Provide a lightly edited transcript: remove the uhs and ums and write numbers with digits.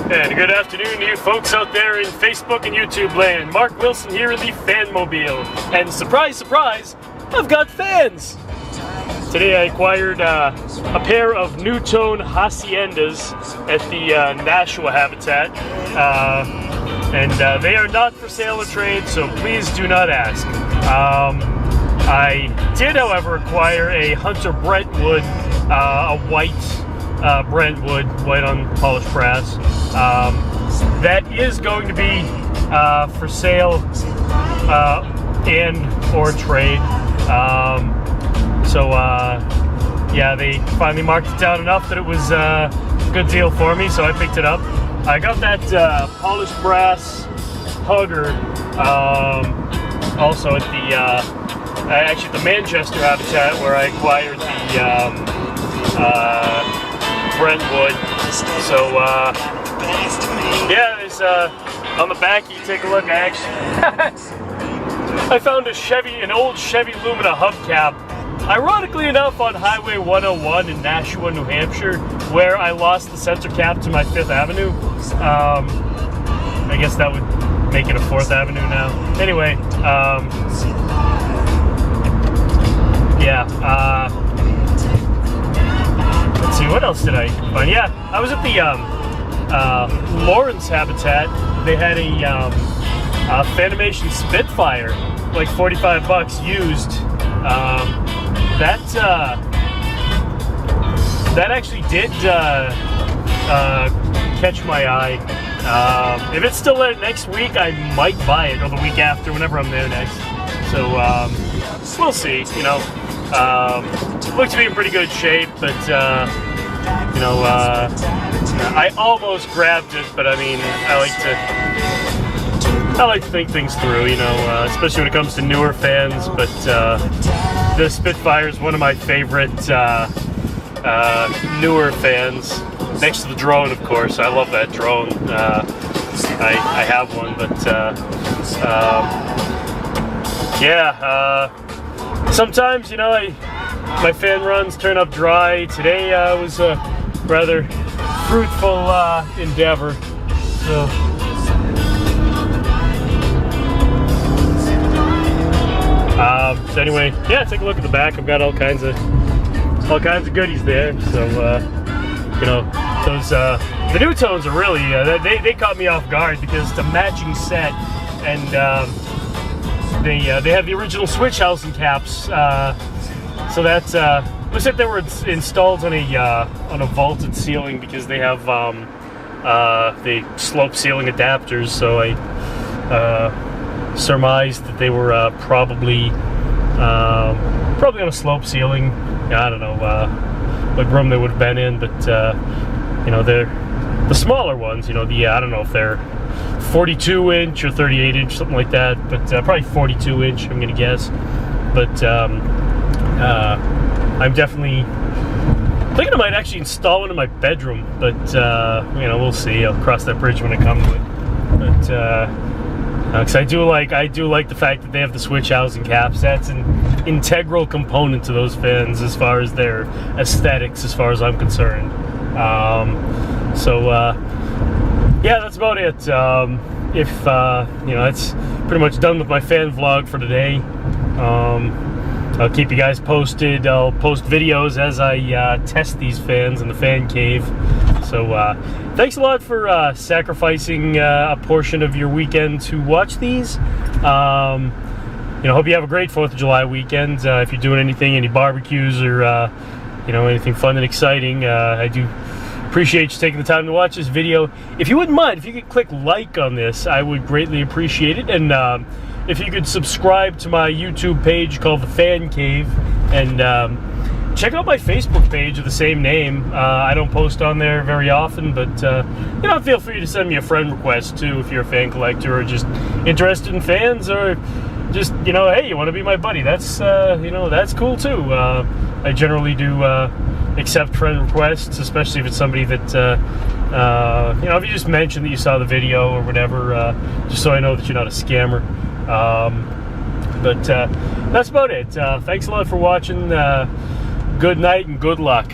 And good afternoon to you folks out there in Facebook and YouTube land. Mark Wilson here in the Fanmobile. And surprise, surprise, I've got fans! Today I acquired a pair of NuTone Haciendas at the Nashua Habitat. And they are not for sale or trade, so please do not ask. I did, however, acquire a Hunter Brentwood, a white Brentwood, white on polished brass. That is going to be for sale and or trade. Yeah, they finally marked it down enough that it was a good deal for me, so I picked it up. I got that polished brass hugger also at the actually at the Manchester Habitat, where I acquired the Brentwood. So yeah, there's on the back, you take a look. I found an old Chevy Lumina hubcap, ironically enough, on Highway 101 in Nashua, New Hampshire, where I lost the center cap to my 5th Avenue. I guess that would make it a 4th Avenue now. Anyway, yeah. Let's see, what else did I find? Yeah, I was at the Lawrence Habitat. They had a Fanimation Spitfire, like 45 bucks used. That actually did catch my eye. If it's still there next week, I might buy it, or the week after, whenever I'm there next. So we'll see. You know, looks to be in pretty good shape, but you know, I almost grabbed it, but I mean, I like to think things through, you know, especially when it comes to newer fans. But the Spitfire is one of my favorite newer fans, next to the drone, of course. I love that drone. I have one, but yeah, sometimes, you know, my fan runs turn up dry. Today was a rather fruitful endeavor. So anyway, yeah, take a look at the back. I've got all kinds of goodies there. So you know, those the NuTones are really they caught me off guard, because it's a matching set, and they have the original switch housing caps. So that's looks like they were installed on a vaulted ceiling, because they have the slope ceiling adapters. So I surmised that they were probably on a slope ceiling. I don't know what room they would have been in, but you know, they're the smaller ones. You know, I don't know if they're 42 inch or 38 inch, something like that, but probably 42 inch, I'm gonna guess. But I'm definitely thinking I might actually install one in my bedroom, but you know, we'll see. I'll cross that bridge when I come to it. But because I do like the fact that they have the switch housing caps. That's an integral component to those fans as far as their aesthetics, as far as I'm concerned. Yeah, that's about it. If you know, that's pretty much done with my fan vlog for today. I'll keep you guys posted. I'll post videos as I test these fans in the fan cave. So thanks a lot for sacrificing a portion of your weekend to watch these. You know, hope you have a great 4th of July weekend. If you're doing any barbecues or you know, anything fun and exciting, I do appreciate you taking the time to watch this video. If you wouldn't mind, if you could click like on this, I would greatly appreciate it. And if you could subscribe to my YouTube page called the Fancave, and check out my Facebook page of the same name. I don't post on there very often, but you know, feel free to send me a friend request too if you're a fan collector, or just interested in fans, or just, you know, hey, you want to be my buddy. That's you know, that's cool too. I generally do accept friend requests, especially if it's somebody that you know, if you just mention that you saw the video or whatever, just so I know that you're not a scammer. But that's about it. Thanks a lot for watching. Good night and good luck.